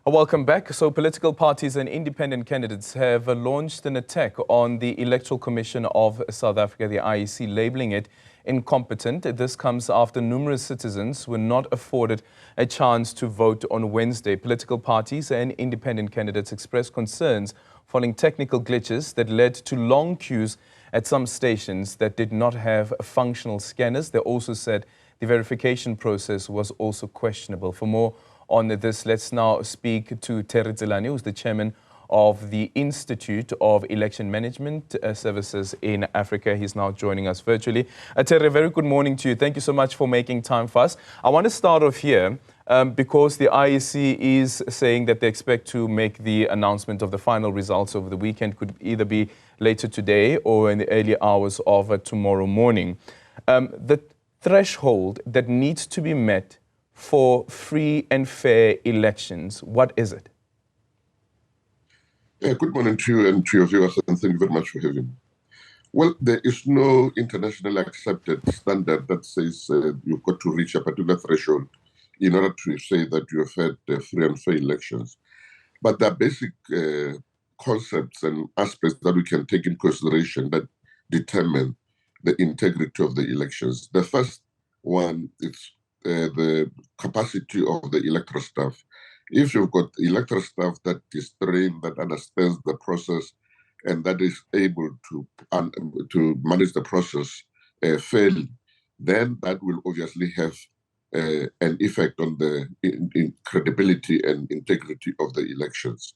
Welcome back. So political parties and independent candidates have launched an attack on the Electoral Commission of South Africa, the IEC, labeling it incompetent. This comes after numerous citizens were not afforded a chance to vote on Wednesday. Political parties and independent candidates expressed concerns following technical glitches that led to long queues at some stations that did not have functional scanners. They also said the verification process was also questionable. For more on this, let's now speak to Tselane, who's the chairman of the Institute of Election Management Services in Africa. He's now joining us virtually. Terry, very good morning to you. Thank you so much for making time for us. I want to start off here because the IEC is saying that they expect to make the announcement of the final results over the weekend. Could either be later today or in the early hours of tomorrow morning. The threshold that needs to be met for free and fair elections, what is it? Good morning to you and to your viewers, and thank you very much for having me. Well, there is no internationally accepted standard that says you've got to reach a particular threshold in order to say that you have had free and fair elections. But there are basic concepts and aspects that we can take into consideration that determine the integrity of the elections. The first one is the capacity of the electoral staff. If you've got electoral staff that is trained, that understands the process, and that is able to manage the process fairly, then that will obviously have an effect on the credibility and integrity of the elections.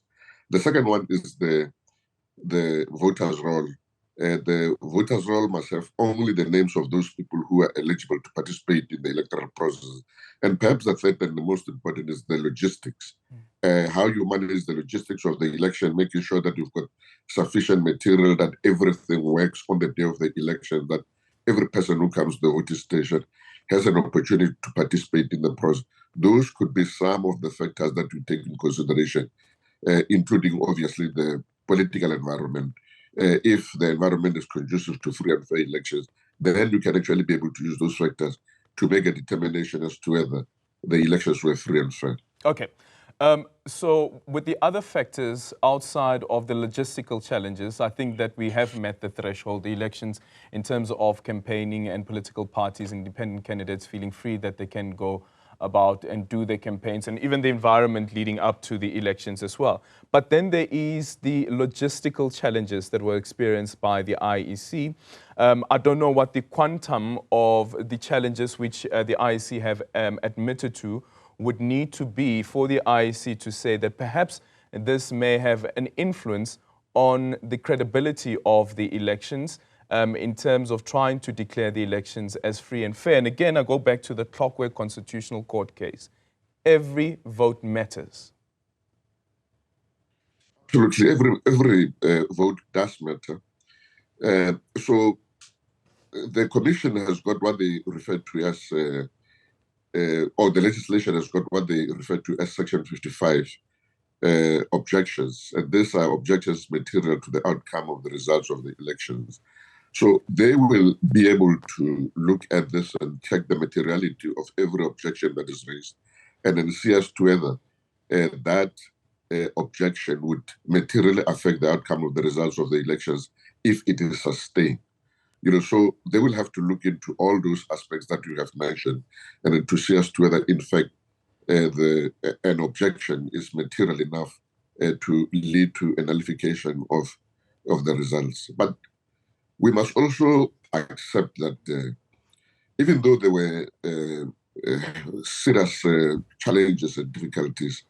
The second one is the voters' roll. The voters' roll must have only the names of those people who are eligible to participate in the electoral process. And perhaps the third and the most important is the logistics. How you manage the logistics of the election, making sure that you've got sufficient material, that everything works on the day of the election, that every person who comes to the voting station has an opportunity to participate in the process. Those could be some of the factors that we take in consideration, including obviously the political environment. If the environment is conducive to free and fair elections, then you can actually be able to use those factors to make a determination as to whether the elections were free and fair. Okay. So with the other factors outside of the logistical challenges, I think that we have met the threshold, the elections in terms of campaigning and political parties, independent candidates feeling free that they can go about and do their campaigns, and even the environment leading up to the elections as well. But then there is the logistical challenges that were experienced by the IEC. I don't know what the quantum of the challenges which the IEC have admitted to would need to be for the IEC to say that perhaps this may have an influence on the credibility of the elections in terms of trying to declare the elections as free and fair. And again, I go back to the Clockwork Constitutional Court case. Every vote matters. Absolutely. Every vote does matter. So the Commission has got what they refer to as, or the legislation has got what they refer to as Section 55 objections. And these are objections material to the outcome of the results of the elections. So they will be able to look at this and check the materiality of every objection that is raised, and then see as to whether that objection would materially affect the outcome of the results of the elections if it is sustained. So they will have to look into all those aspects that you have mentioned, and then to see as to whether, in fact, an objection is material enough to lead to a nullification of the results. But we must also accept that even though there were serious challenges and difficulties,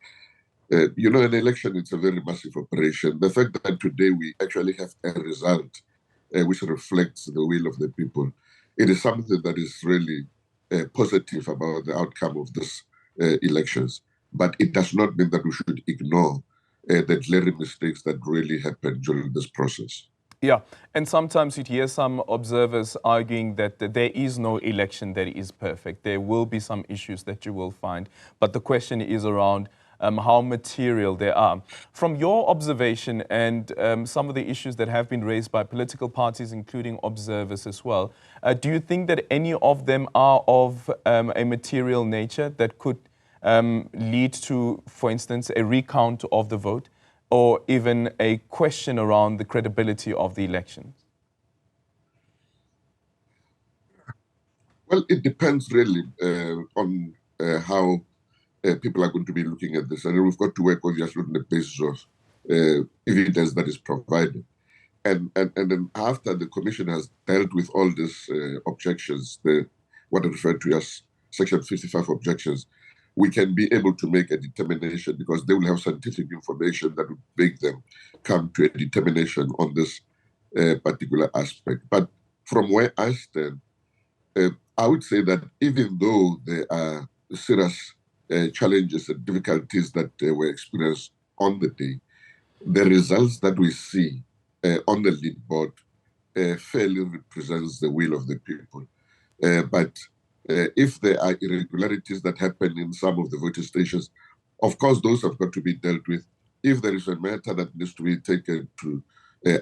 an election is a very massive operation. The fact that today we actually have a result which reflects the will of the people, it is something that is really positive about the outcome of these elections. But it does not mean that we should ignore the glaring mistakes that really happened during this process. Yeah, and sometimes you'd hear some observers arguing that there is no election that is perfect. There will be some issues that you will find, but the question is around how material they are. From your observation and some of the issues that have been raised by political parties, including observers as well, do you think that any of them are of a material nature that could lead to, for instance, a recount of the vote or even a question around the credibility of the elections? Well, it depends really on how people are going to be looking at this. And we've got to work obviously on the basis of evidence that is provided. And then after the commission has dealt with all these objections, what I refer to as Section 55 objections, we can be able to make a determination because they will have scientific information that will make them come to a determination on this particular aspect. But from where I stand, I would say that even though there are serious challenges and difficulties that were experienced on the day, the results that we see on the lead board fairly represents the will of the people. But if there are irregularities that happen in some of the voting stations, of course, those have got to be dealt with. If there is a matter that needs to be taken to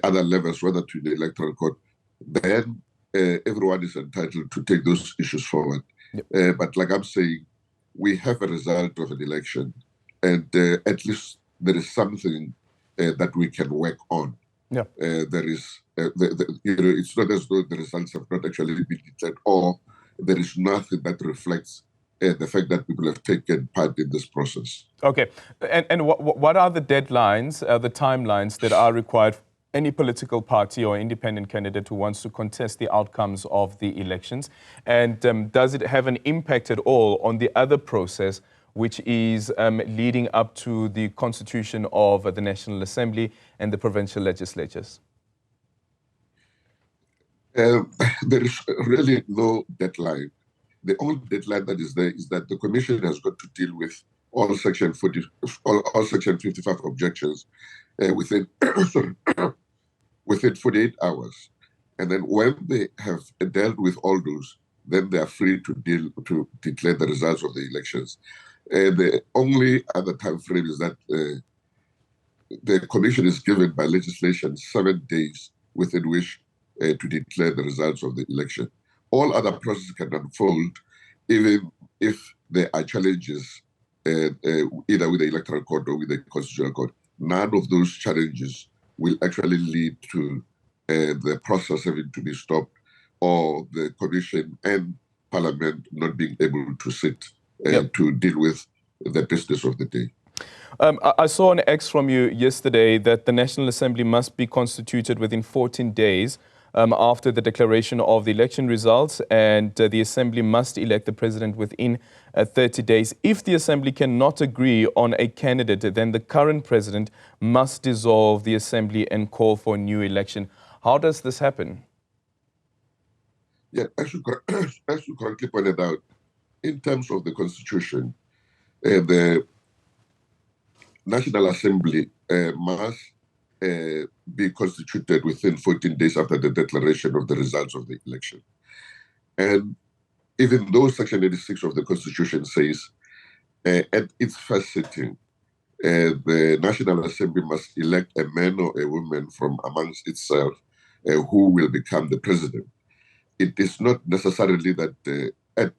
other levels, whether to the electoral court, then everyone is entitled to take those issues forward. Yep. But like I'm saying, we have a result of an election, and at least there is something that we can work on. Yeah. There is, it's not as though the results have not actually been declared, or there is nothing that reflects the fact that people have taken part in this process. Okay, and what are the deadlines, the timelines that are required for any political party or independent candidate who wants to contest the outcomes of the elections? And does it have an impact at all on the other process, which is leading up to the constitution of the National Assembly and the provincial legislatures? There is really no deadline. The only deadline that is there is that the Commission has got to deal with all Section 55 objections within within 48 hours. And then when they have dealt with all those, then they are free to declare the results of the elections. The only other time frame is that the Commission is given by legislation 7 days within which to declare the results of the election. All other processes can unfold even if there are challenges either with the electoral court or with the constitutional court. None of those challenges will actually lead to the process having to be stopped or the Commission and Parliament not being able to sit to deal with the business of the day. I saw an X from you yesterday that the National Assembly must be constituted within 14 days after the declaration of the election results, and the Assembly must elect the President within 30 days. If the Assembly cannot agree on a candidate, then the current President must dissolve the Assembly and call for a new election. How does this happen? Yeah, as you correctly pointed out, in terms of the Constitution, the National Assembly must be constituted within 14 days after the declaration of the results of the election. And even though Section 86 of the Constitution says at its first sitting, the National Assembly must elect a man or a woman from amongst itself who will become the president. It is not necessarily that at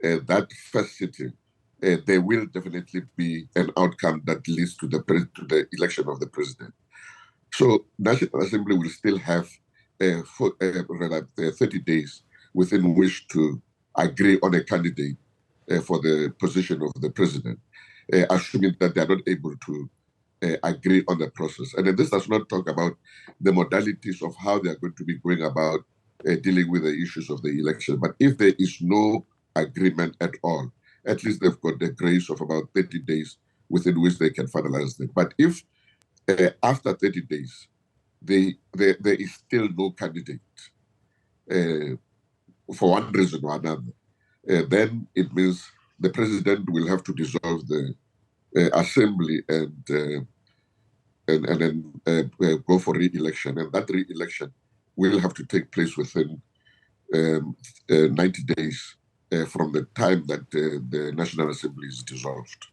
that first sitting, there will definitely be an outcome that leads to the election of the president. So National Assembly will still have 30 days within which to agree on a candidate for the position of the president, assuming that they are not able to agree on the process. And then this does not talk about the modalities of how they are going to be going about dealing with the issues of the election. But if there is no agreement at all, at least they've got the grace of about 30 days within which they can finalize them. But if after 30 days, there is still no candidate for one reason or another, then it means the president will have to dissolve the assembly and then go for re-election. And that re-election will have to take place within 90 days from the time that the National Assembly is dissolved.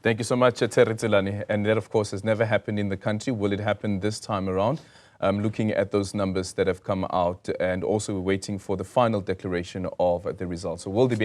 Thank you so much, Tselane. And that, of course, has never happened in the country. Will it happen this time around? Looking at those numbers that have come out, and also we're waiting for the final declaration of the results. So will there be